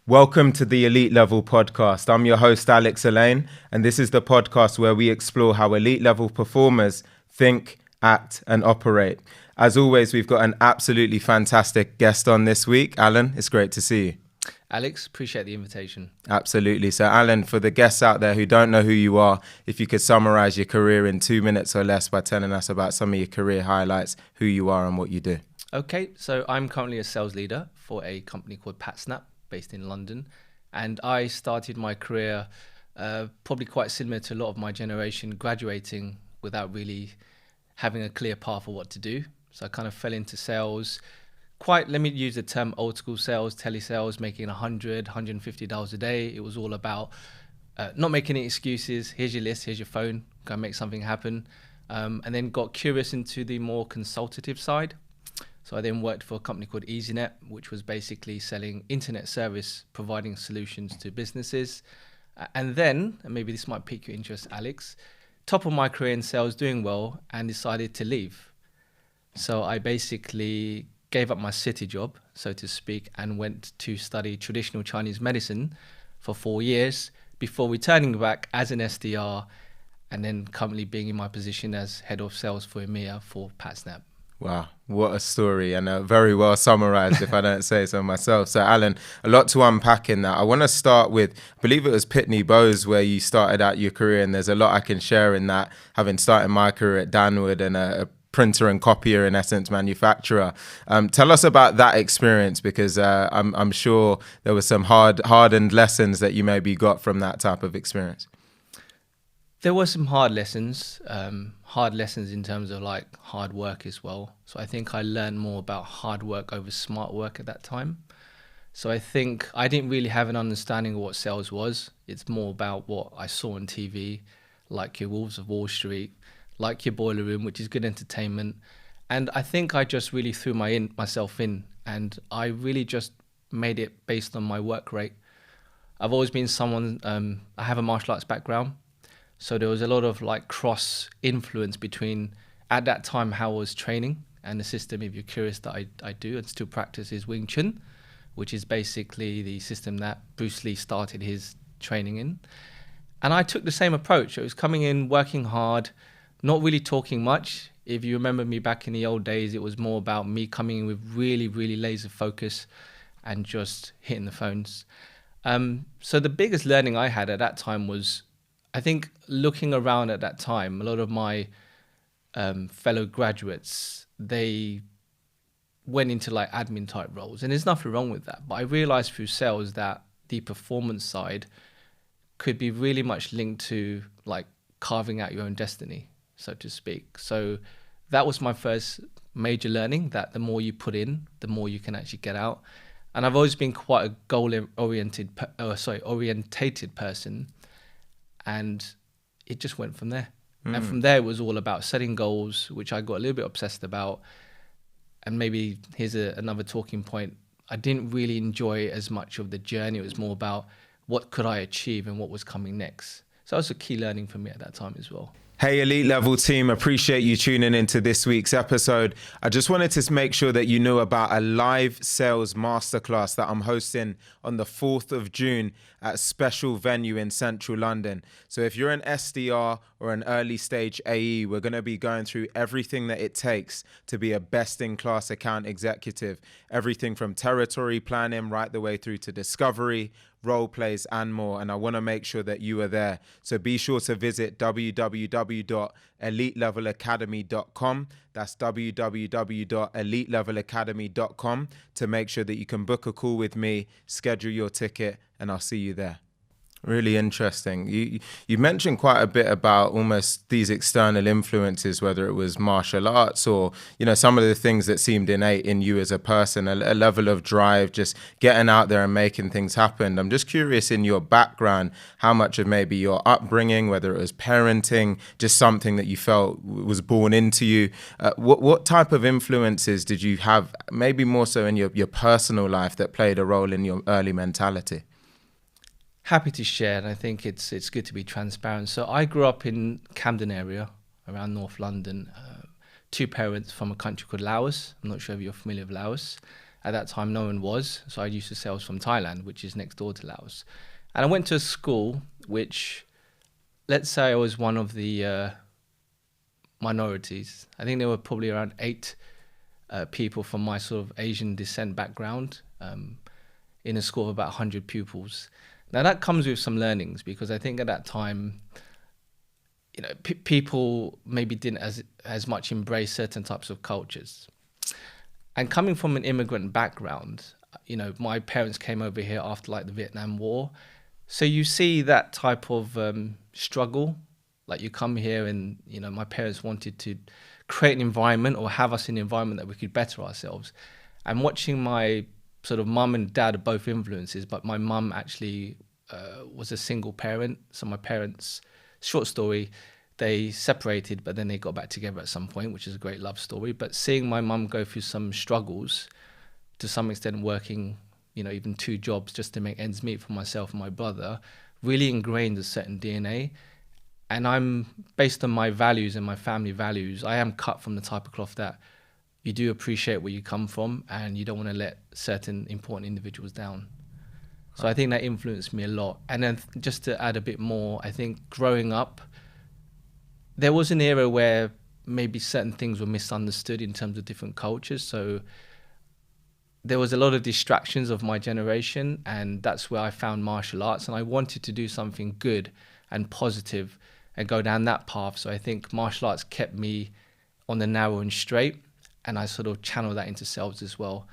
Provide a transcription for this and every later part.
Welcome to the Elite Level Podcast. I'm your host, Alex Elaine, and this is the podcast where we explore how elite level performers think, act, and operate. As always, we've got an absolutely fantastic guest on this week. Alan, it's great to see you. Alex, appreciate the invitation. Absolutely. So, Alan, for the guests out there who don't know who you are, if you could summarize your career in 2 minutes or less by telling us about some of your career highlights, who you are and what you do. Okay, so I'm currently a sales leader for a company called PatSnap, based in London. And I started my career probably quite similar to a lot of my generation, graduating without really having a clear path of what to do. So I kind of fell into sales, let me use the term old school sales, telesales, making $100, $150 a day. It was all about not making any excuses. Here's your list, here's your phone, go and make something happen. And then got curious into the more consultative side. So I then worked for a company called EasyNet, which was basically selling internet service, providing solutions to businesses. And then, and maybe this might pique your interest, Alex, top of my career in sales, doing well, and decided to leave. So I basically gave up my city job, so to speak, and went to study traditional Chinese medicine for 4 years before returning back as an SDR, and then currently being in my position as head of sales for EMEA for PatSnap. Wow, what a story, and very well summarized, if I don't say so myself. So, Alan, a lot to unpack in that. I want to start with, I believe it was Pitney Bowes where you started out your career, and there's a lot I can share in that, having started my career at Danwood and a printer and copier, in essence, manufacturer. Tell us about that experience, because I'm sure there were some hardened lessons that you maybe got from that type of experience. There were some hard lessons in terms of like hard work as well. So I think I learned more about hard work over smart work at that time. So I think I didn't really have an understanding of what sales was. It's more about what I saw on TV, like your Wolves of Wall Street, like your Boiler Room, which is good entertainment. And I think I just really threw myself in, and I really just made it based on my work rate. I've always been someone, I have a martial arts background. So there was a lot of like cross influence between, at that time, how I was training and the system, if you're curious, that I do and still practice, is Wing Chun, which is basically the system that Bruce Lee started his training in. And I took the same approach. I was coming in, working hard, not really talking much. If you remember me back in the old days, it was more about me coming in with really, really laser focus and just hitting the phones. So the biggest learning I had at that time was, I think, looking around at that time, a lot of my fellow graduates, they went into like admin type roles, and there's nothing wrong with that. But I realized through sales that the performance side could be really much linked to like carving out your own destiny, so to speak. So that was my first major learning, that the more you put in, the more you can actually get out. And I've always been quite a goal-oriented person. And it just went from there. And from there, it was all about setting goals, which I got a little bit obsessed about. And maybe here's another talking point. I didn't really enjoy as much of the journey. It was more about what could I achieve and what was coming next. So that was a key learning for me at that time as well. Hey, Elite Level team, appreciate you tuning into this week's episode. I just wanted to make sure that you knew about a live sales masterclass that I'm hosting on the 4th of June at a special venue in central London. So if you're an SDR or an early stage AE, we're going to be going through everything that it takes to be a best-in-class account executive. Everything from territory planning right the way through to discovery, role plays, and more. And I want to make sure that you are there. So be sure to visit www.elitelevelacademy.com. That's www.elitelevelacademy.com to make sure that you can book a call with me, schedule your ticket, and I'll see you there. Really interesting. You mentioned quite a bit about almost these external influences, whether it was martial arts or, some of the things that seemed innate in you as a person, a level of drive, just getting out there and making things happen. I'm just curious, in your background, how much of maybe your upbringing, whether it was parenting, just something that you felt was born into you, what type of influences did you have, maybe more so in your personal life, that played a role in your early mentality? Happy to share, and I think it's good to be transparent. So I grew up in Camden area, around North London. Two parents from a country called Laos. I'm not sure if you're familiar with Laos. At that time, no one was. So I used to sales from Thailand, which is next door to Laos. And I went to a school which, let's say I was one of the minorities. I think there were probably around 8 people from my sort of Asian descent background in a school of about 100 pupils. Now that comes with some learnings, because I think at that time, you know, people maybe didn't as much embrace certain types of cultures. And coming from an immigrant background, you know, my parents came over here after like the Vietnam War. So you see that type of struggle. Like you come here and, you know, my parents wanted to create an environment or have us in an environment that we could better ourselves. And watching my sort of mum and dad are both influences, but my mum actually was a single parent. So my parents, short story, they separated, but then they got back together at some point, which is a great love story. But seeing my mum go through some struggles, to some extent working, you know, even 2 jobs just to make ends meet for myself and my brother, really ingrained a certain DNA. And I'm, based on my values and my family values, I am cut from the type of cloth that you do appreciate where you come from and you don't want to let certain important individuals down. So I think that influenced me a lot. And then just to add a bit more, I think growing up, there was an era where maybe certain things were misunderstood in terms of different cultures. So there was a lot of distractions of my generation, and that's where I found martial arts. And I wanted to do something good and positive and go down that path. So I think martial arts kept me on the narrow and straight, and I sort of channel that into sales as well.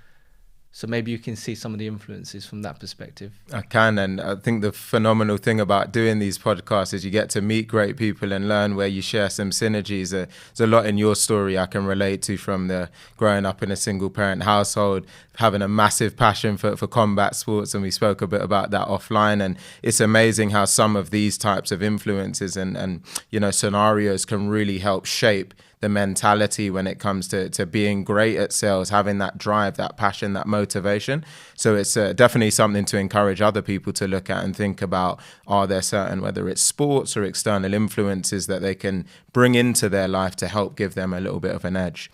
So maybe you can see some of the influences from that perspective. I can, and I think the phenomenal thing about doing these podcasts is you get to meet great people and learn where you share some synergies. There's a lot in your story I can relate to, from the growing up in a single parent household, having a massive passion for combat sports, and we spoke a bit about that offline. And it's amazing how some of these types of influences and you know, scenarios can really help shape the mentality when it comes to being great at sales, having that drive, that passion, that motivation. So it's definitely something to encourage other people to look at and think about. Are there certain, whether it's sports or external influences, that they can bring into their life to help give them a little bit of an edge?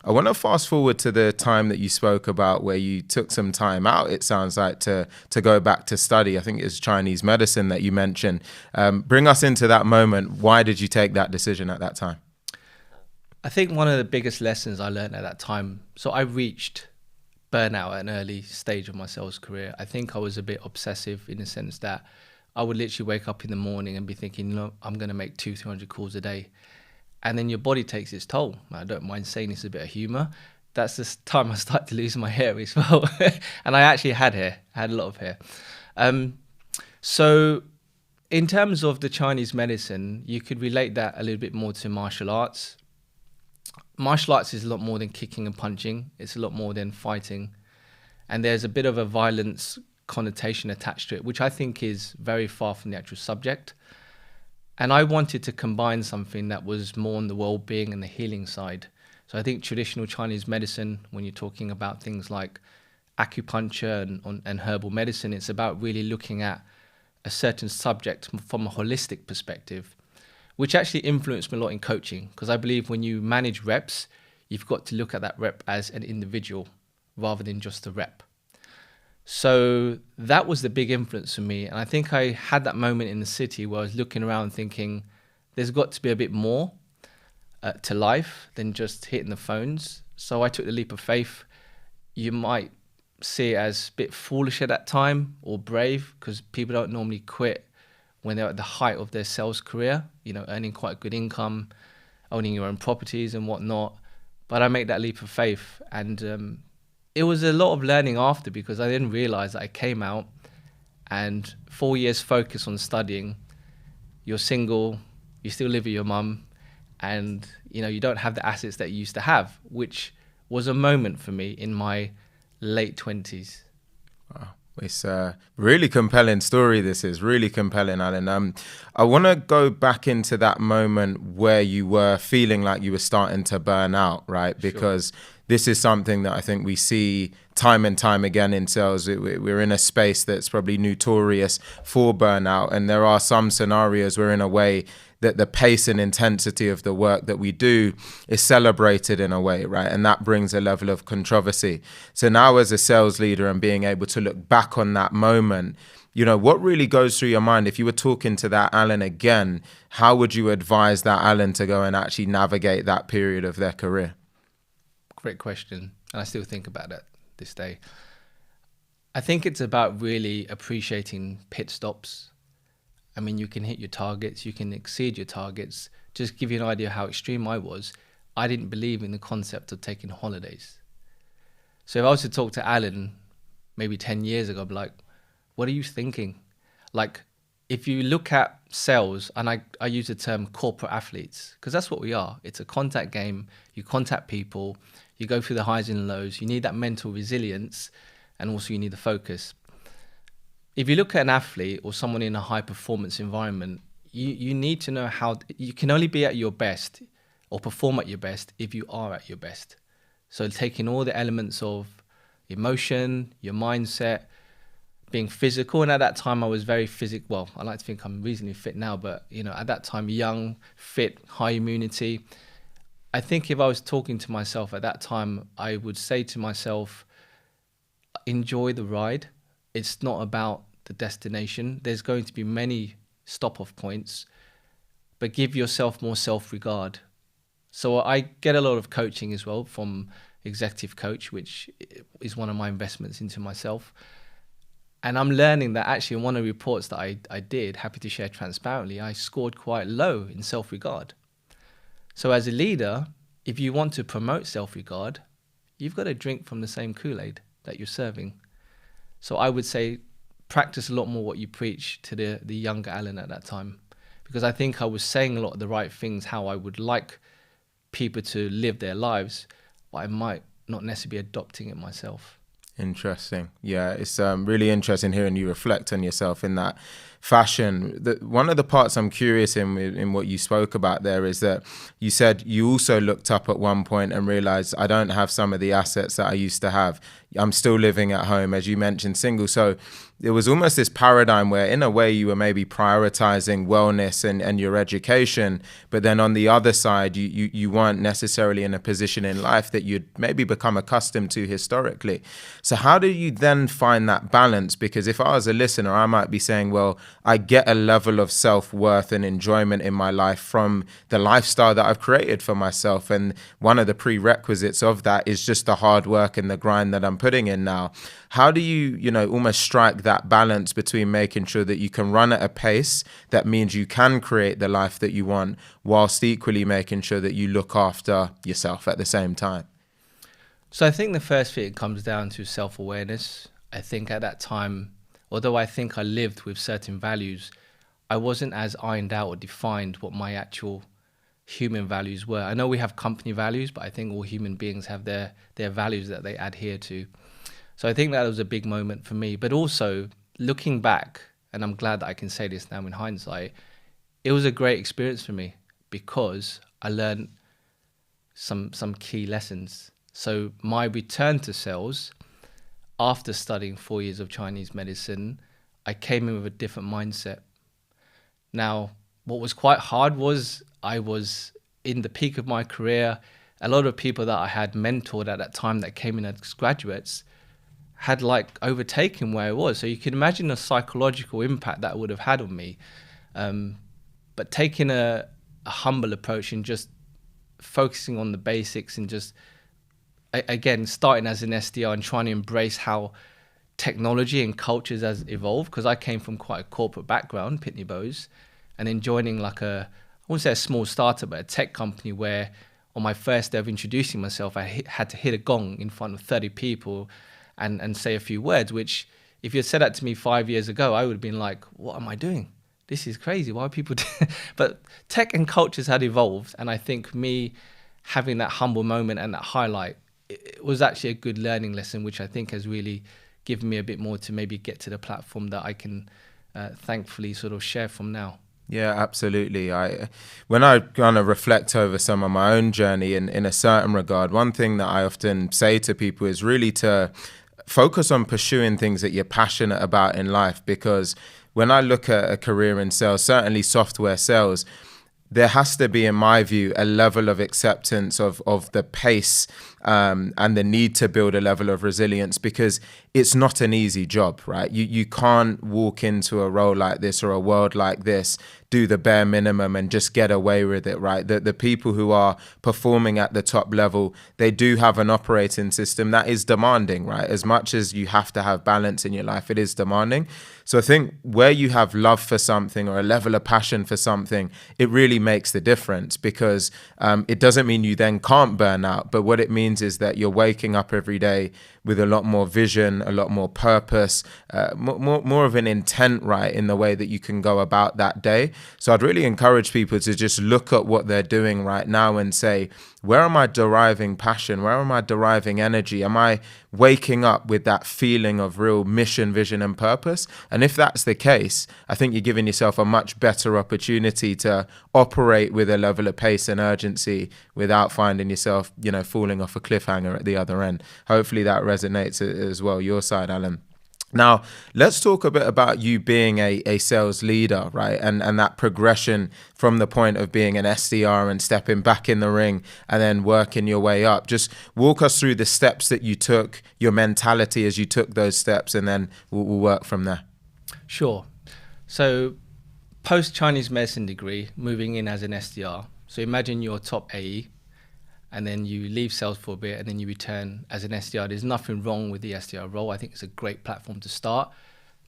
I want to fast forward to the time that you spoke about where you took some time out, it sounds like, to go back to study. I think it's Chinese medicine that you mentioned. Bring us into that moment. Why did you take that decision at that time? I think one of the biggest lessons I learned at that time, so I reached burnout at an early stage of my sales career. I think I was a bit obsessive in the sense that I would literally wake up in the morning and be thinking, you know, I'm going to make 200-300 calls a day. And then your body takes its toll. I don't mind saying this, a bit of humor. That's the time I started to lose my hair as well. And I actually had hair. I had a lot of hair. So in terms of the Chinese medicine, you could relate that a little bit more to martial arts. Martial arts is a lot more than kicking and punching. It's a lot more than fighting. And there's a bit of a violence connotation attached to it, which I think is very far from the actual subject. And I wanted to combine something that was more on the well-being and the healing side. So I think traditional Chinese medicine, when you're talking about things like acupuncture and herbal medicine, it's about really looking at a certain subject from a holistic perspective, which actually influenced me a lot in coaching, because I believe when you manage reps, you've got to look at that rep as an individual rather than just a rep. So that was the big influence for me. And I think I had that moment in the city where I was looking around thinking, there's got to be a bit more to life than just hitting the phones. So I took the leap of faith. You might see it as a bit foolish at that time or brave, because people don't normally quit when they're at the height of their sales career, you know, earning quite a good income, owning your own properties and whatnot. But I made that leap of faith. And it was a lot of learning after, because I didn't realize that I came out and 4 years focus on studying. You're single, you still live with your mum, and, you know, you don't have the assets that you used to have, which was a moment for me in my late 20s. Wow. It's a really compelling story. This is really compelling, Alan. I want to go back into that moment where you were feeling like you were starting to burn out, right? Because this is something that I think we see time and time again in sales. We're in a space that's probably notorious for burnout, and there are some scenarios where, in a way, that the pace and intensity of the work that we do is celebrated in a way, right? And that brings a level of controversy. So now, as a sales leader and being able to look back on that moment, what really goes through your mind? If you were talking to that Alan again, how would you advise that Alan to go and actually navigate that period of their career? Great question. And I still think about that this day. I think it's about really appreciating pit stops. I mean, you can hit your targets, you can exceed your targets. Just give you an idea how extreme I was. I didn't believe in the concept of taking holidays. So if I was to talk to Alan maybe 10 years ago, I'd be like, what are you thinking? Like, if you look at sales, and I use the term corporate athletes, because that's what we are. It's a contact game. You contact people, you go through the highs and lows. You need that mental resilience, and also you need the focus. If you look at an athlete or someone in a high performance environment, you need to know how you can only be at your best or perform at your best if you are at your best. So taking all the elements of emotion, your mindset, being physical. And at that time I was very physical. Well, I like to think I'm reasonably fit now, but at that time, young, fit, high immunity. I think if I was talking to myself at that time, I would say to myself, enjoy the ride. It's not about the destination. There's going to be many stop-off points, but give yourself more self-regard. So I get a lot of coaching as well from executive coach, which is one of my investments into myself. And I'm learning that actually in one of the reports that I did, happy to share transparently, I scored quite low in self-regard. So as a leader, if you want to promote self-regard, you've got to drink from the same Kool-Aid that you're serving. So I would say practice a lot more what you preach to the younger Alan at that time, because I think I was saying a lot of the right things, how I would like people to live their lives, but I might not necessarily be adopting it myself. Interesting. Yeah, it's really interesting hearing you reflect on yourself in that fashion. One of the parts I'm curious in what you spoke about there is that you said you also looked up at one point and realized, I don't have some of the assets that I used to have. I'm still living at home, as you mentioned, single. So it was almost this paradigm where in a way you were maybe prioritizing wellness and your education, but then on the other side, you weren't necessarily in a position in life that you'd maybe become accustomed to historically. So how do you then find that balance? Because if I was a listener, I might be saying, well, I get a level of self-worth and enjoyment in my life from the lifestyle that I've created for myself. And one of the prerequisites of that is just the hard work and the grind that I'm putting in now. How do you, almost strike that balance between making sure that you can run at a pace that means you can create the life that you want, whilst equally making sure that you look after yourself at the same time? So I think the first thing comes down to self-awareness. I think at that time, although I think I lived with certain values, I wasn't as ironed out or defined what my actual human values were. I know we have company values, but I think all human beings have their values that they adhere to. So I think that was a big moment for me. But also looking back, and I'm glad that I can say this now in hindsight, it was a great experience for me because I learned some key lessons. So my return to sales, after studying 4 years of Chinese medicine, I came in with a different mindset. Now, what was quite hard was I was in the peak of my career. A lot of people that I had mentored at that time that came in as graduates had overtaken where I was. So you can imagine the psychological impact that would have had on me. But taking a humble approach and just focusing on the basics and just, again, starting as an SDR and trying to embrace how technology and cultures has evolved, because I came from quite a corporate background, Pitney Bowes, and then joining I wouldn't say a small startup, but a tech company where on my first day of introducing myself, I had to hit a gong in front of 30 people and say a few words, which if you had said that to me 5 years ago, I would have been like, what am I doing? This is crazy. Why are people doing? But tech and cultures had evolved. And I think me having that humble moment and that highlight, it was actually a good learning lesson, which I think has really given me a bit more to maybe get to the platform that I can thankfully sort of share from now. Yeah, absolutely. When I kind of reflect over some of my own journey in a certain regard, one thing that I often say to people is really to focus on pursuing things that you're passionate about in life. Because when I look at a career in sales, certainly software sales, there has to be, in my view, a level of acceptance of the pace and the need to build a level of resilience, because it's not an easy job, right? You can't walk into a role like this or a world like this, do the bare minimum and just get away with it, right? The people who are performing at the top level, they do have an operating system that is demanding, right? As much as you have to have balance in your life, it is demanding. So I think where you have love for something or a level of passion for something, it really makes the difference, because it doesn't mean you then can't burn out. But what it means is that you're waking up every day with a lot more vision, a lot more purpose, more of an intent, right, in the way that you can go about that day. So I'd really encourage people to just look at what they're doing right now and say, where am I deriving passion? Where am I deriving energy? Am I waking up with that feeling of real mission, vision, and purpose? And if that's the case, I think you're giving yourself a much better opportunity to operate with a level of pace and urgency without finding yourself, falling off a cliffhanger at the other end. Hopefully that resonates as well, your side, Alan. Now, let's talk a bit about you being a sales leader, right? And that progression from the point of being an SDR and stepping back in the ring and then working your way up. Just walk us through the steps that you took, your mentality as you took those steps, and then we'll work from there. Sure. So post Chinese medicine degree, moving in as an SDR. So imagine you're top AE, and then you leave sales for a bit, and then you return as an SDR. There's nothing wrong with the SDR role. I think it's a great platform to start,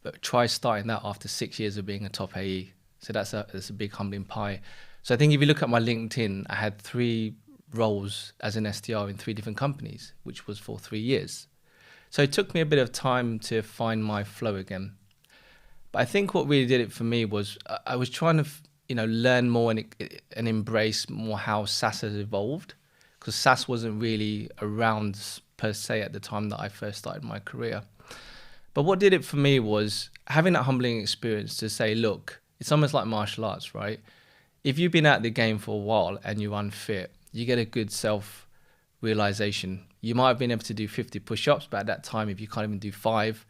but try starting that after 6 years of being a top AE. So that's a big humbling pie. So I think if you look at my LinkedIn, I had 3 roles as an SDR in 3 different companies, which was for 3 years. So it took me a bit of time to find my flow again. But I think what really did it for me was I was trying to, learn more and embrace more how SaaS has evolved, because SaaS wasn't really around per se at the time that I first started my career. But what did it for me was having that humbling experience to say, look, it's almost like martial arts, right? If you've been at the game for a while and you're unfit, you get a good self-realization. You might have been able to do 50 push-ups, but at that time, if you can't even do 5,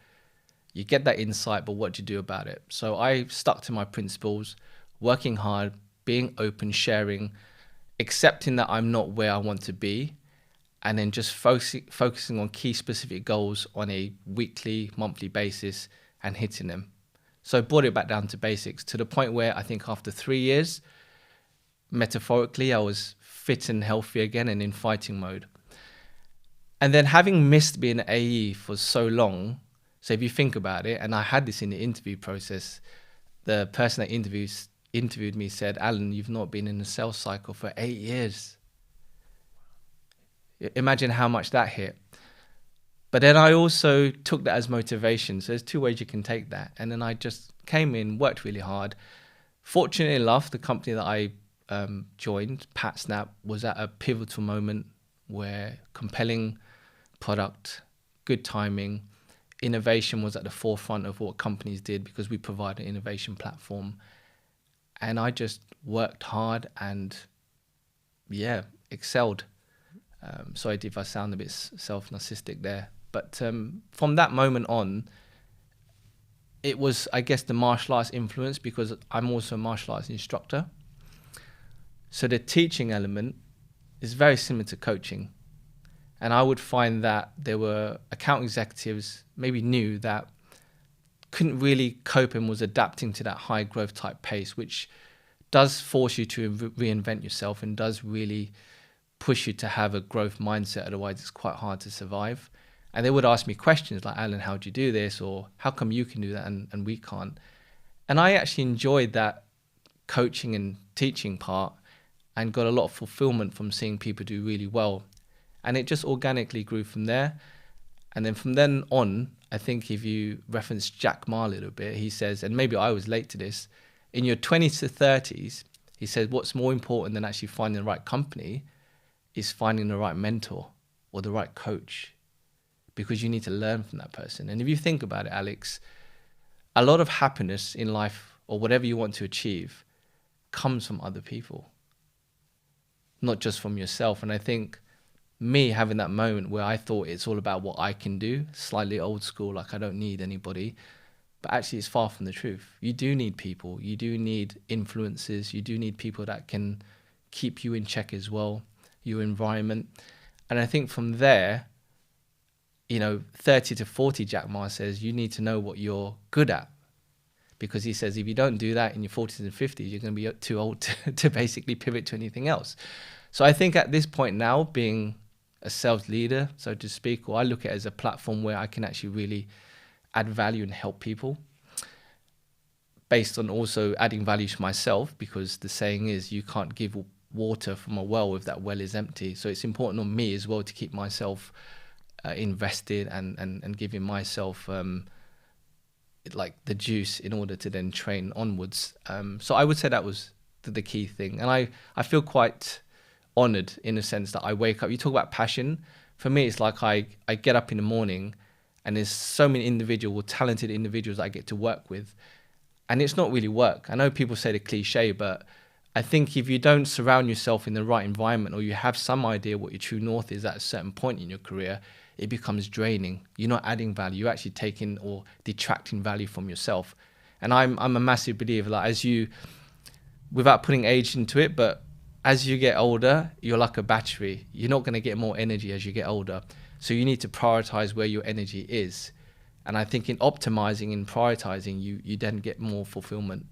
you get that insight, but what do you do about it? So I stuck to my principles, working hard, being open, sharing, accepting that I'm not where I want to be, and then just focusing on key specific goals on a weekly, monthly basis and hitting them. So I brought it back down to basics, to the point where I think after 3 years, metaphorically, I was fit and healthy again and in fighting mode. And then having missed being an AE for so long, so if you think about it, and I had this in the interview process, the person that interviewed me said, Alan, you've not been in the sales cycle for 8 years. Imagine how much that hit. But then I also took that as motivation. So there's 2 ways you can take that. And then I just came in, worked really hard. Fortunately enough, the company that I joined, PatSnap, was at a pivotal moment where compelling product, good timing, innovation was at the forefront of what companies did, because we provide an innovation platform. And I just worked hard and, excelled. Sorry if I sound a bit self-narcissistic there. But from that moment on, it was, I guess, the martial arts influence, because I'm also a martial arts instructor. So the teaching element is very similar to coaching. And I would find that there were account executives, maybe new, that couldn't really cope and was adapting to that high growth type pace, which does force you to reinvent yourself and does really push you to have a growth mindset. Otherwise, it's quite hard to survive. And they would ask me questions like, Alan, how do you do this? Or how come you can do that and we can't? And I actually enjoyed that coaching and teaching part and got a lot of fulfillment from seeing people do really well. And it just organically grew from there. And then from then on, I think if you reference Jack Ma a little bit, he says, and maybe I was late to this, in your 20s to 30s, he said, what's more important than actually finding the right company is finding the right mentor or the right coach, because you need to learn from that person. And if you think about it, Alex, a lot of happiness in life or whatever you want to achieve comes from other people, not just from yourself. And I think me having that moment where I thought it's all about what I can do, slightly old school, like I don't need anybody, but actually it's far from the truth. You do need people, you do need influences, you do need people that can keep you in check as well, your environment. And I think from there, 30 to 40, Jack Ma says, you need to know what you're good at. Because he says, if you don't do that in your 40s and 50s, you're going to be too old to basically pivot to anything else. So I think at this point now, being a sales leader, so to speak, or I look at it as a platform where I can actually really add value and help people, based on also adding value to myself, because the saying is you can't give water from a well if that well is empty. So it's important on me as well to keep myself invested and giving myself like the juice in order to then train onwards. So I would say that was the key thing. And I feel quite honored in a sense that I wake up. You talk about passion. For me, it's like I get up in the morning and there's so many talented individuals I get to work with. And it's not really work. I know people say the cliche, but I think if you don't surround yourself in the right environment, or you have some idea what your true north is at a certain point in your career, it becomes draining. You're not adding value. You're actually taking or detracting value from yourself. And I'm a massive believer, like without putting age into it, but as you get older, you're like a battery. You're not going to get more energy as you get older. So you need to prioritize where your energy is. And I think in optimizing and prioritizing, you then get more fulfillment.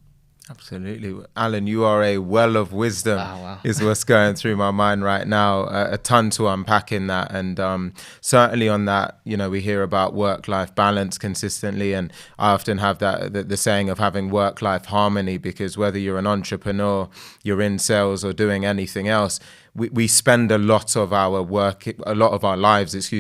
Absolutely. Alan, you are a well of wisdom. Oh, wow. Is what's going through my mind right now. A ton to unpack in that. And certainly on that, we hear about work-life balance consistently. And I often have the saying of having work-life harmony, because whether you're an entrepreneur, you're in sales or doing anything else, we spend a lot of our lives,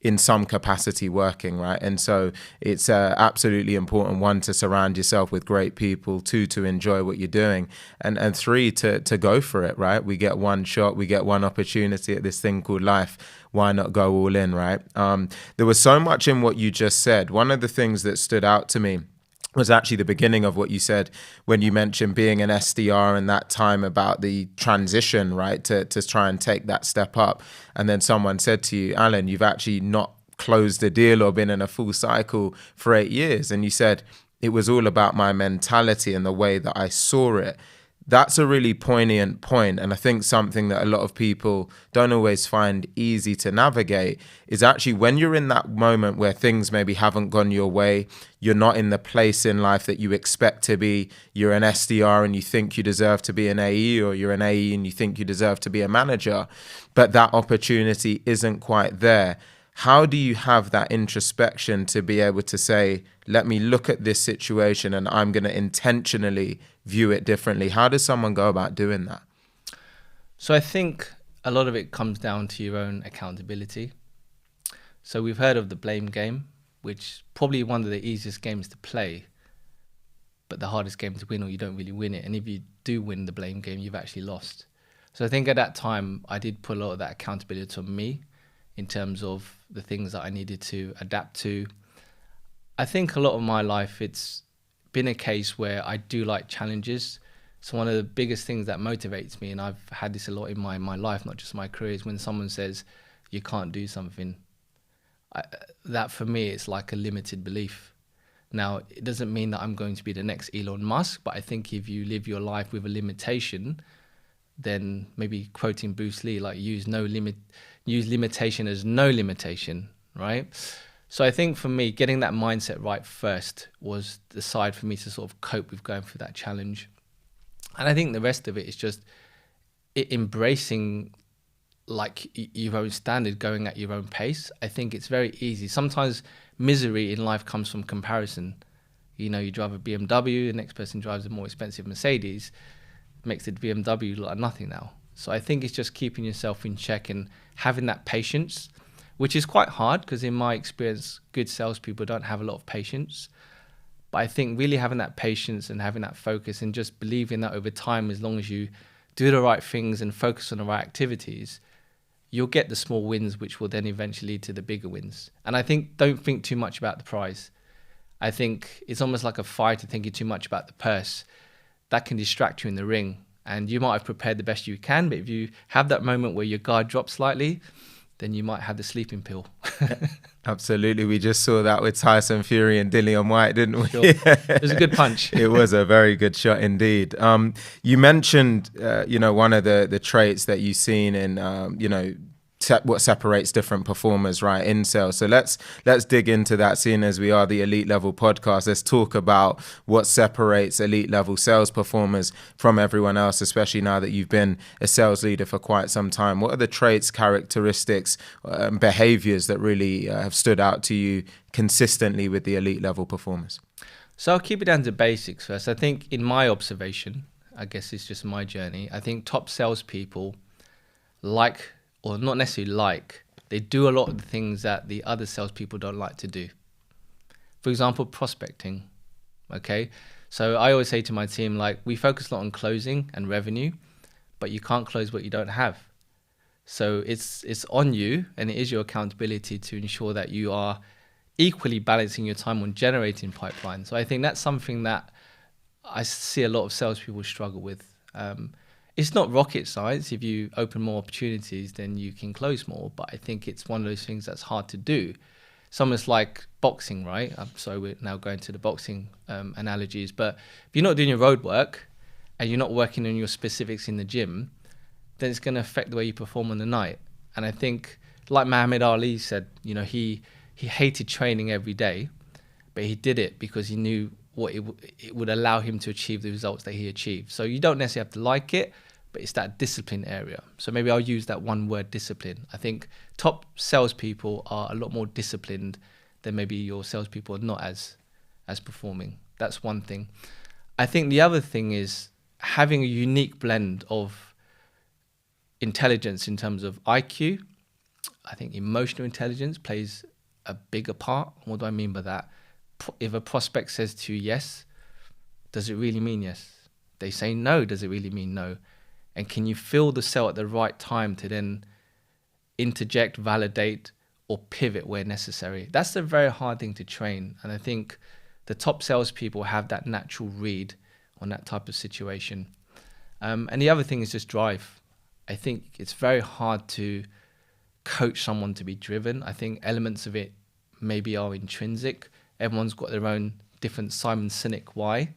in some capacity working, right? And so it's absolutely important, one, to surround yourself with great people, two, to enjoy what you're doing, and three, to go for it, right? We get one shot, we get one opportunity at this thing called life. Why not go all in, right? There was so much in what you just said. One of the things that stood out to me was actually the beginning of what you said when you mentioned being an SDR and that time about the transition, right, to try and take that step up. And then someone said to you, Alan, you've actually not closed a deal or been in a full cycle for 8 years. And you said, it was all about my mentality and the way that I saw it. That's a really poignant point. And I think something that a lot of people don't always find easy to navigate is actually when you're in that moment where things maybe haven't gone your way, you're not in the place in life that you expect to be, you're an SDR and you think you deserve to be an AE, or you're an AE and you think you deserve to be a manager, but that opportunity isn't quite there. How do you have that introspection to be able to say, let me look at this situation and I'm going to intentionally view it differently? How does someone go about doing that? So I think a lot of it comes down to your own accountability. So we've heard of the blame game, which is probably one of the easiest games to play, but the hardest game to win, or you don't really win it. And if you do win the blame game, you've actually lost. So I think at that time, I did put a lot of that accountability on me in terms of the things that I needed to adapt to. I think a lot of my life, it's been a case where I do like challenges. So one of the biggest things that motivates me, and I've had this a lot in my life, not just my career, is when someone says you can't do something. That for me, it's like a limited belief. Now, it doesn't mean that I'm going to be the next Elon Musk, but I think if you live your life with a limitation, then maybe quoting Bruce Lee, like use limitation as no limitation, right? So I think for me, getting that mindset right first was the side for me to sort of cope with going through that challenge. And I think the rest of it is just embracing like your own standard, going at your own pace. I think it's very easy. Sometimes misery in life comes from comparison. You drive a BMW, the next person drives a more expensive Mercedes, makes the BMW look like nothing now. So I think it's just keeping yourself in check and having that patience, which is quite hard because in my experience, good salespeople don't have a lot of patience. But I think really having that patience and having that focus and just believing that over time, as long as you do the right things and focus on the right activities, you'll get the small wins, which will then eventually lead to the bigger wins. And I think don't think too much about the prize. I think it's almost like a fighter thinking too much about the purse. that can distract you in the ring. And you might have prepared the best you can, but if you have that moment where your guard drops slightly, then you might have the sleeping pill. Absolutely. We just saw that with Tyson Fury and Dillian White, didn't we? Sure. It was a good punch. It was a very good shot indeed. You mentioned, one of the traits that you've seen in, what separates different performers, right, in sales. So let's dig into that, seeing as we are the elite level podcast. Let's talk about what separates elite level sales performers from everyone else, especially now that you've been a sales leader for quite some time. What are the traits, characteristics, behaviors that really have stood out to you consistently with the elite level performers? So I'll keep it down to basics first. I think in my observation, I guess it's just my journey, I think top salespeople or not necessarily they do a lot of the things that the other salespeople don't like to do. For example, prospecting. Okay, so I always say to my team, we focus a lot on closing and revenue, but you can't close what you don't have. So it's on you, and it is your accountability to ensure that you are equally balancing your time on generating pipeline. So I think that's something that I see a lot of salespeople struggle with. It's not rocket science. If you open more opportunities, then you can close more. But I think it's one of those things that's hard to do. It's almost like boxing, right? I'm sorry, we're now going to the boxing analogies. But if you're not doing your road work and you're not working on your specifics in the gym, then it's going to affect the way you perform on the night. And I think, like Muhammad Ali said, he hated training every day, but he did it because he knew what it would allow him to achieve the results that he achieved. So you don't necessarily have to like it, but it's that discipline area. So maybe I'll use that one word, discipline. I think top salespeople are a lot more disciplined than maybe your salespeople are not as performing. That's one thing. I think the other thing is having a unique blend of intelligence in terms of IQ. I think emotional intelligence plays a bigger part. What do I mean by that? If a prospect says to you yes, does it really mean yes? They say no, does it really mean no? And can you fill the sell at the right time to then interject, validate, or pivot where necessary? That's a very hard thing to train. And I think the top salespeople have that natural read on that type of situation. And the other thing is just drive. I think it's very hard to coach someone to be driven. I think elements of it maybe are intrinsic. Everyone's got their own different Simon Sinek why.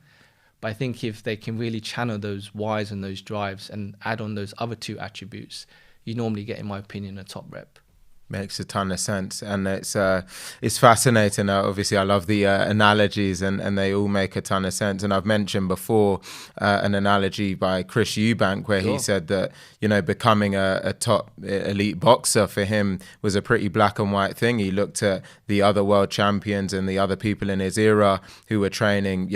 But I think if they can really channel those whys and those drives and add on those other two attributes, you normally get, in my opinion, a top rep. Makes a ton of sense, and it's fascinating. Obviously, I love the analogies, and they all make a ton of sense. And I've mentioned before an analogy by Chris Eubank where he said that becoming a top elite boxer for him was a pretty black and white thing. He looked at the other world champions and the other people in his era who were training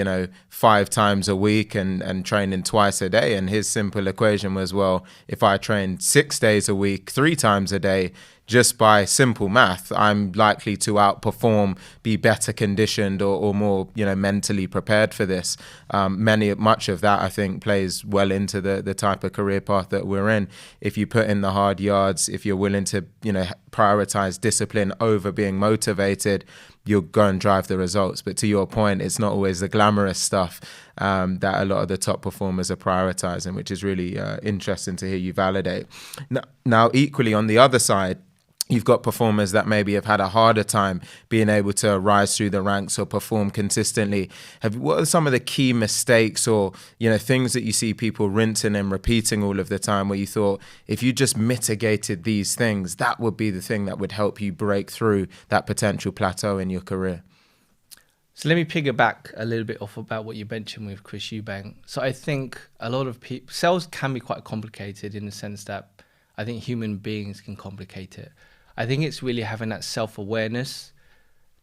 5 times a week and training twice a day, and his simple equation was, well, if I train 6 days a week, 3 times a day, just by simple math, I'm likely to outperform, be better conditioned or more, mentally prepared for this. Much of that, I think, plays well into the type of career path that we're in. If you put in the hard yards, if you're willing to, prioritize discipline over being motivated, you'll go and drive the results. But to your point, it's not always the glamorous stuff that a lot of the top performers are prioritizing, which is really interesting to hear you validate. Now, equally on the other side, you've got performers that maybe have had a harder time being able to rise through the ranks or perform consistently. What are some of the key mistakes or things that you see people rinsing and repeating all of the time where you thought, if you just mitigated these things, that would be the thing that would help you break through that potential plateau in your career? So let me piggyback a little bit off about what you mentioned with Chris Eubank. So I think a lot of people, sales can be quite complicated in the sense that I think human beings can complicate it. I think it's really having that self-awareness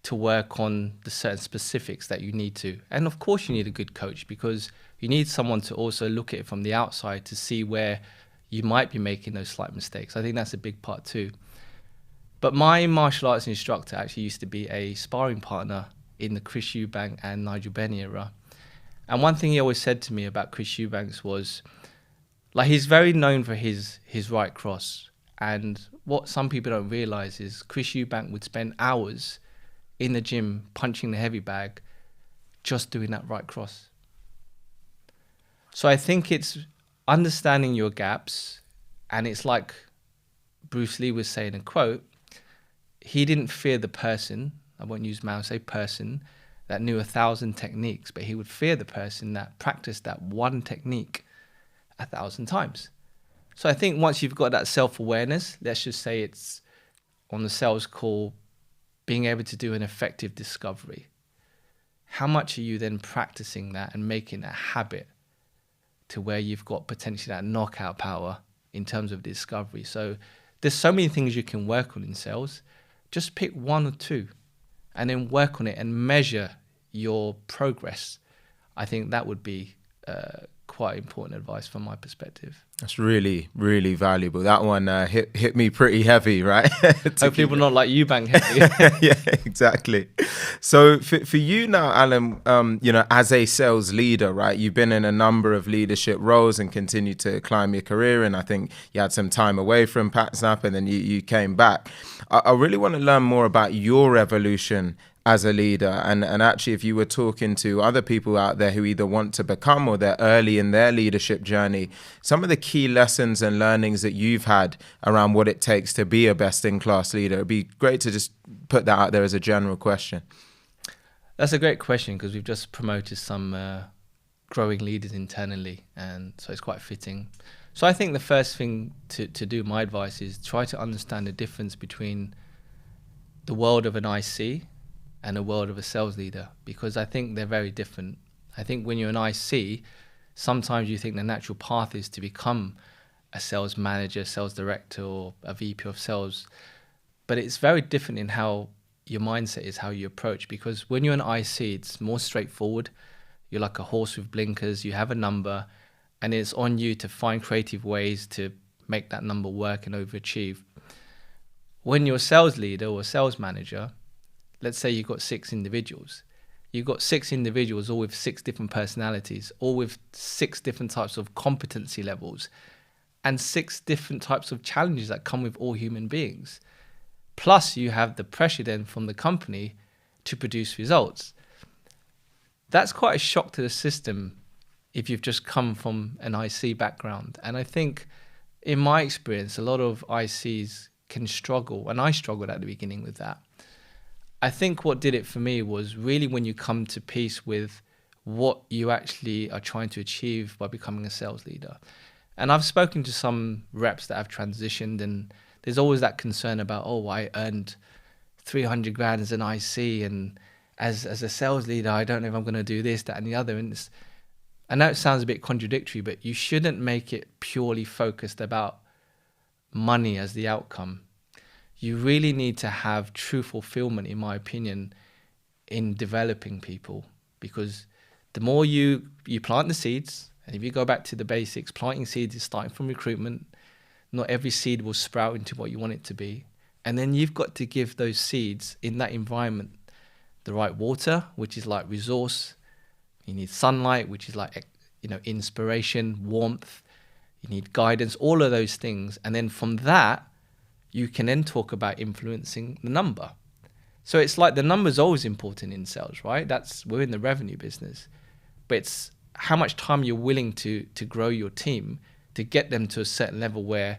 to work on the certain specifics that you need to. And of course you need a good coach, because you need someone to also look at it from the outside to see where you might be making those slight mistakes. I think that's a big part too. But my martial arts instructor actually used to be a sparring partner in the Chris Eubank and Nigel Benn era. And one thing he always said to me about Chris Eubanks was, he's very known for his right cross. And what some people don't realize is Chris Eubank would spend hours in the gym punching the heavy bag, just doing that right cross. So I think it's understanding your gaps, and it's like Bruce Lee was saying in a quote, he didn't fear the person, I won't use Mao, say person, that knew 1,000 techniques, but he would fear the person that practiced that one technique 1,000 times. So I think once you've got that self-awareness, let's just say it's on the sales call, being able to do an effective discovery. How much are you then practicing that and making a habit to where you've got potentially that knockout power in terms of discovery? So there's so many things you can work on in sales. Just pick one or two and then work on it and measure your progress. I think that would be quite important advice from my perspective. That's really, really valuable. That one hit me pretty heavy, right? Hopefully people not like you bank heavy. Yeah, exactly. So for you now, Alan, as a sales leader, right, you've been in a number of leadership roles and continue to climb your career. And I think you had some time away from PatSnap and then you came back. I really want to learn more about your evolution as a leader, and actually if you were talking to other people out there who either want to become or they're early in their leadership journey, some of the key lessons and learnings that you've had around what it takes to be a best-in-class leader. It'd be great to just put that out there as a general question. That's a great question, because we've just promoted some growing leaders internally, and so it's quite fitting. So I think the first thing to do, my advice, is try to understand the difference between the world of an IC and the world of a sales leader, because I think they're very different. I think when you're an IC, sometimes you think the natural path is to become a sales manager, sales director, or a VP of sales. But it's very different in how your mindset is, how you approach, because when you're an IC, it's more straightforward. You're like a horse with blinkers, you have a number, and it's on you to find creative ways to make that number work and overachieve. When you're a sales leader or a sales manager, let's say you've got 6 individuals. You've got 6 individuals, all with 6 different personalities, all with 6 different types of competency levels, and 6 different types of challenges that come with all human beings. Plus, you have the pressure then from the company to produce results. That's quite a shock to the system if you've just come from an IC background. And I think, in my experience, a lot of ICs can struggle, and I struggled at the beginning with that. I think what did it for me was really when you come to peace with what you actually are trying to achieve by becoming a sales leader. And I've spoken to some reps that have transitioned, and there's always that concern about, oh, I earned 300 grand as an IC, and as a sales leader, I don't know if I'm going to do this, that, and the other. And I know it sounds a bit contradictory, but you shouldn't make it purely focused about money as the outcome. You really need to have true fulfillment, in my opinion, in developing people, because the more you plant the seeds, and if you go back to the basics, planting seeds is starting from recruitment. Not every seed will sprout into what you want it to be. And then you've got to give those seeds in that environment the right water, which is like resource. You need sunlight, which is like, inspiration, warmth. You need guidance, all of those things. And then from that, you can then talk about influencing the number. So it's like the number's always important in sales, right? We're in the revenue business. But it's how much time you're willing to grow your team to get them to a certain level where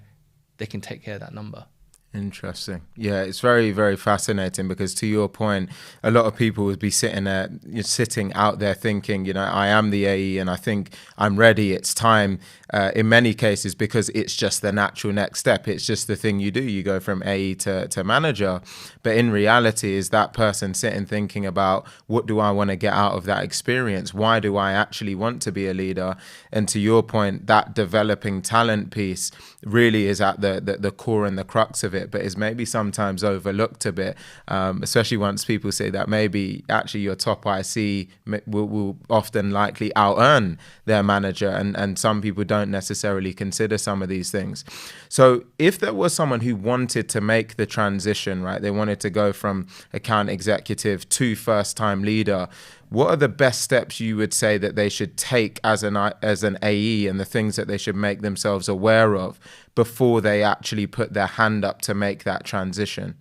they can take care of that number. Interesting. Yeah, it's very, very fascinating, because to your point, a lot of people would be sitting out there thinking, I am the AE and I think I'm ready. It's time in many cases, because it's just the natural next step. It's just the thing you do. You go from AE to manager. But in reality, is that person sitting thinking about, what do I want to get out of that experience? Why do I actually want to be a leader? And to your point, that developing talent piece really is at the core and the crux of it, but is maybe sometimes overlooked a bit, especially once people say that maybe actually your top IC will often likely out-earn their manager, and some people don't necessarily consider some of these things. So if there was someone who wanted to make the transition, right, they wanted to go from account executive to first-time leader, what are the best steps you would say that they should take as an AE, and the things that they should make themselves aware of before they actually put their hand up to make that transition?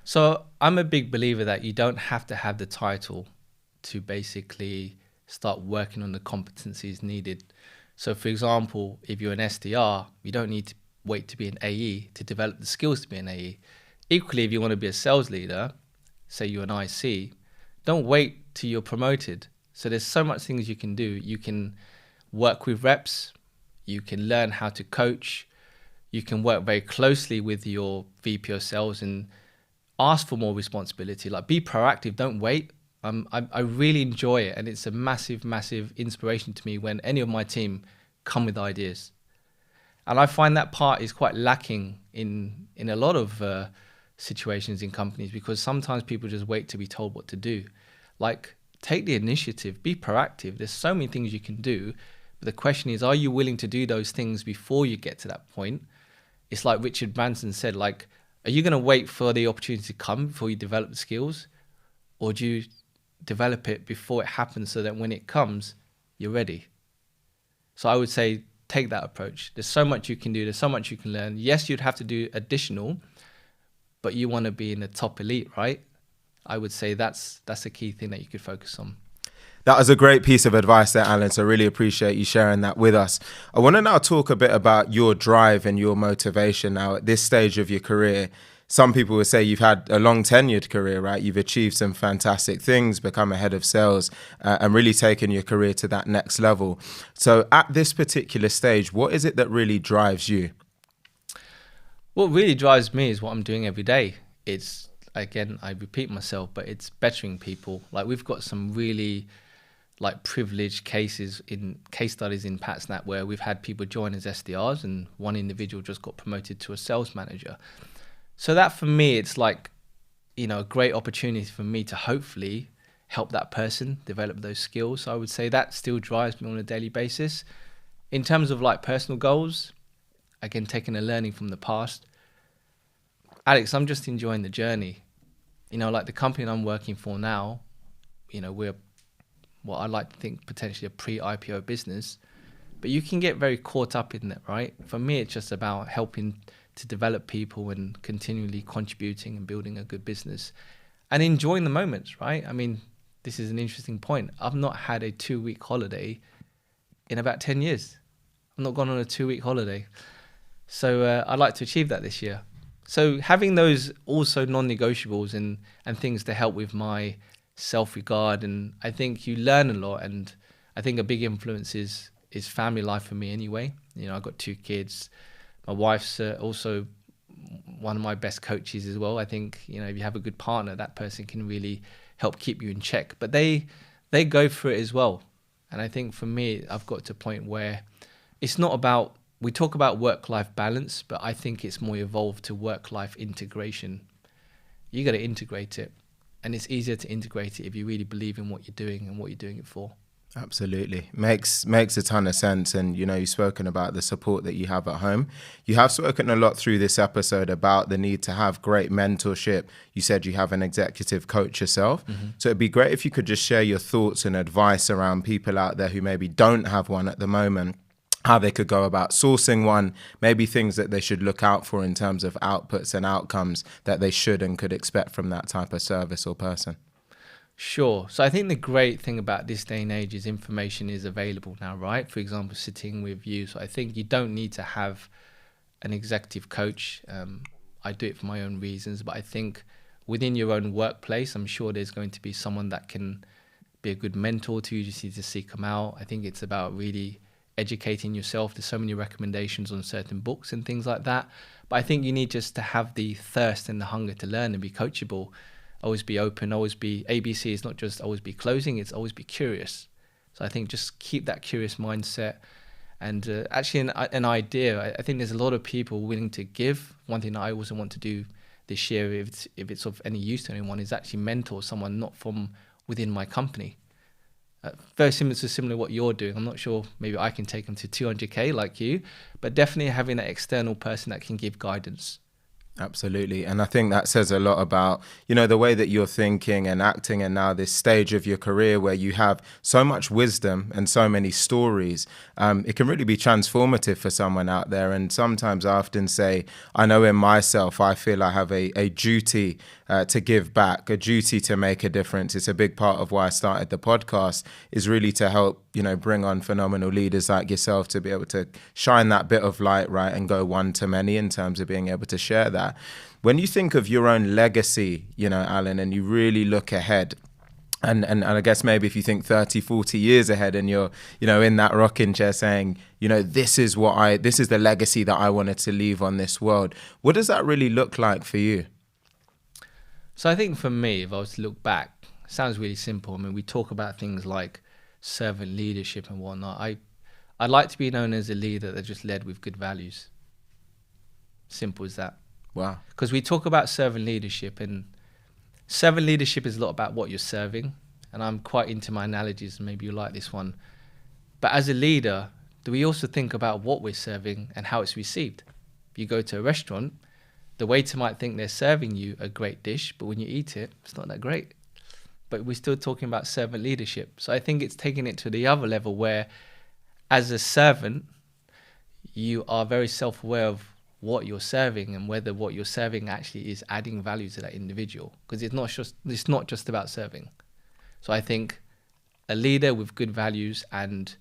So I'm a big believer that you don't have to have the title to basically start working on the competencies needed. So for example, if you're an SDR, you don't need to wait to be an AE to develop the skills to be an AE. Equally, if you want to be a sales leader, say you're an IC, don't wait till you're promoted. So there's so much things you can do. You can work with reps, you can learn how to coach, you can work very closely with your VP of sales and ask for more responsibility. Like, be proactive, don't wait. I really enjoy it, and it's a massive, massive inspiration to me when any of my team come with ideas. And I find that part is quite lacking in a lot of situations in companies, because sometimes people just wait to be told what to do. Like, take the initiative, be proactive. There's so many things you can do. But the question is, are you willing to do those things before you get to that point? It's like Richard Branson said, like, are you going to wait for the opportunity to come before you develop the skills? Or do you develop it before it happens so that when it comes, you're ready? So I would say take that approach. There's so much you can do. There's so much you can learn. Yes, you'd have to do additional, but you want to be in the top elite, right? I would say that's a key thing that you could focus on. That was a great piece of advice there, Alan. So I really appreciate you sharing that with us. I want to now talk a bit about your drive and your motivation now at this stage of your career. Some people would say you've had a long tenured career, right? You've achieved some fantastic things, become a head of sales, and really taken your career to that next level. So at this particular stage, what is it that really drives you? What really drives me is what I'm doing every day. It's, again, I repeat myself, but it's bettering people. Like, we've got some really privileged case studies in PatSnap where we've had people join as SDRs and one individual just got promoted to a sales manager. So that, for me, it's like, a great opportunity for me to hopefully help that person develop those skills. So I would say that still drives me on a daily basis. In terms of personal goals, again, taking a learning from the past, Alex, I'm just enjoying the journey. Like the company I'm working for now, we're what I like to think potentially a pre-IPO business, but you can get very caught up in that, right? For me, it's just about helping to develop people and continually contributing and building a good business and enjoying the moments, right? I mean, this is an interesting point. I've not had a 2-week holiday in about 10 years. I've not gone on a 2-week holiday. So I'd like to achieve that this year. So having those also non-negotiables and things to help with my self-regard, and I think you learn a lot, and I think a big influence is family life for me anyway. I've got 2 kids. My wife's also one of my best coaches as well. I think, if you have a good partner, that person can really help keep you in check. But they go through it as well. And I think for me, I've got to a point where it's not about, we talk about work-life balance, but I think it's more evolved to work-life integration. You got to integrate it. And it's easier to integrate it if you really believe in what you're doing and what you're doing it for. Absolutely. Makes a ton of sense. And, you've spoken about the support that you have at home. You have spoken a lot through this episode about the need to have great mentorship. You said you have an executive coach yourself. Mm-hmm. So it'd be great if you could just share your thoughts and advice around people out there who maybe don't have one at the moment, how they could go about sourcing one, maybe things that they should look out for in terms of outputs and outcomes that they should and could expect from that type of service or person. Sure. So I think the great thing about this day and age is information is available now, right? For example, sitting with you. So I think you don't need to have an executive coach. I do it for my own reasons, but I think within your own workplace, I'm sure there's going to be someone that can be a good mentor to you. You just need to seek them out. I think it's about really educating yourself. There's so many recommendations on certain books and things like that. But I think you need just to have the thirst and the hunger to learn and be coachable. Always be open, always be, ABC is not just always be closing, it's always be curious. So I think just keep that curious mindset. And actually an idea, I think there's a lot of people willing to give. One thing that I also want to do this year, if it's of any use to anyone, is actually mentor someone not from within my company. Very similar to what you're doing. I'm not sure, maybe I can take them to 200K like you, but definitely having that external person that can give guidance. Absolutely. And I think that says a lot about, the way that you're thinking and acting, and now this stage of your career where you have so much wisdom and so many stories. It can really be transformative for someone out there. And sometimes I often say, I know in myself, I feel I have a duty to give back, a duty to make a difference. It's a big part of why I started the podcast, is really to help, bring on phenomenal leaders like yourself to be able to shine that bit of light, right, and go one to many in terms of being able to share that. When you think of your own legacy, Alan, and you really look ahead, and I guess maybe if you think 30, 40 years ahead and you're, in that rocking chair saying, this is the legacy that I wanted to leave on this world. What does that really look like for you? So I think for me, if I was to look back, it sounds really simple. I mean, we talk about things like servant leadership and whatnot. I'd like to be known as a leader that just led with good values. Simple as that. Wow. Because we talk about servant leadership, and servant leadership is a lot about what you're serving. And I'm quite into my analogies, and maybe you like this one. But as a leader, do we also think about what we're serving and how it's received? If you go to a restaurant, the waiter might think they're serving you a great dish, but when you eat it, it's not that great. But we're still talking about servant leadership. So I think it's taking it to the other level where, as a servant, you are very self-aware of what you're serving and whether what you're serving actually is adding value to that individual. Because it's not just about serving. So I think a leader with good values, and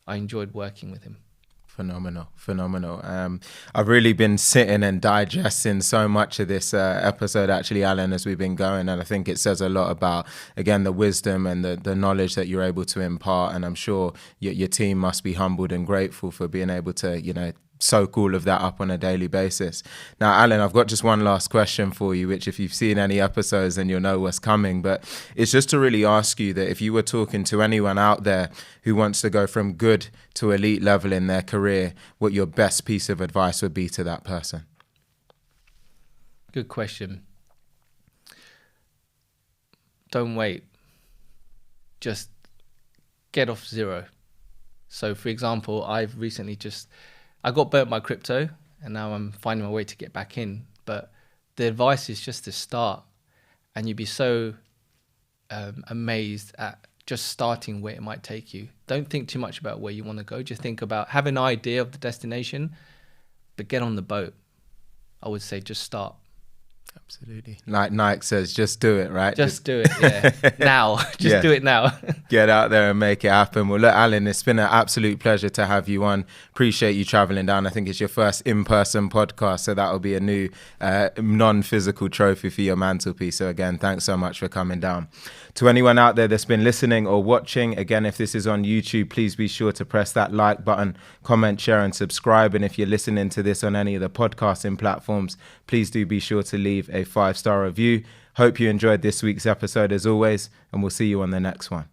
I enjoyed working with him. Phenomenal. I've really been sitting and digesting so much of this episode, actually, Alan, as we've been going. And I think it says a lot about, again, the wisdom and the knowledge that you're able to impart. And I'm sure your team must be humbled and grateful for being able to, soak all of that up on a daily basis. Now, Alan, I've got just one last question for you, which if you've seen any episodes, then you'll know what's coming. But it's just to really ask you that if you were talking to anyone out there who wants to go from good to elite level in their career, what your best piece of advice would be to that person? Good question. Don't wait. Just get off zero. So, for example, I've recently I got burnt by crypto, and now I'm finding my way to get back in. But the advice is just to start, and you'd be so amazed at just starting where it might take you. Don't think too much about where you want to go. Just think about, have an idea of the destination, but get on the boat. I would say just start. Absolutely. Like Nike says, just do it, right? Just do it, yeah. Now. Just do it now. Get out there and make it happen. Well, look, Alan, it's been an absolute pleasure to have you on. Appreciate you traveling down. I think it's your first in-person podcast, so that'll be a new non-physical trophy for your mantelpiece. So again, thanks so much for coming down. To anyone out there that's been listening or watching, again, if this is on YouTube, please be sure to press that like button, comment, share, and subscribe. And if you're listening to this on any of the podcasting platforms, please do be sure to leave a 5-star review. Hope you enjoyed this week's episode as always, and we'll see you on the next one.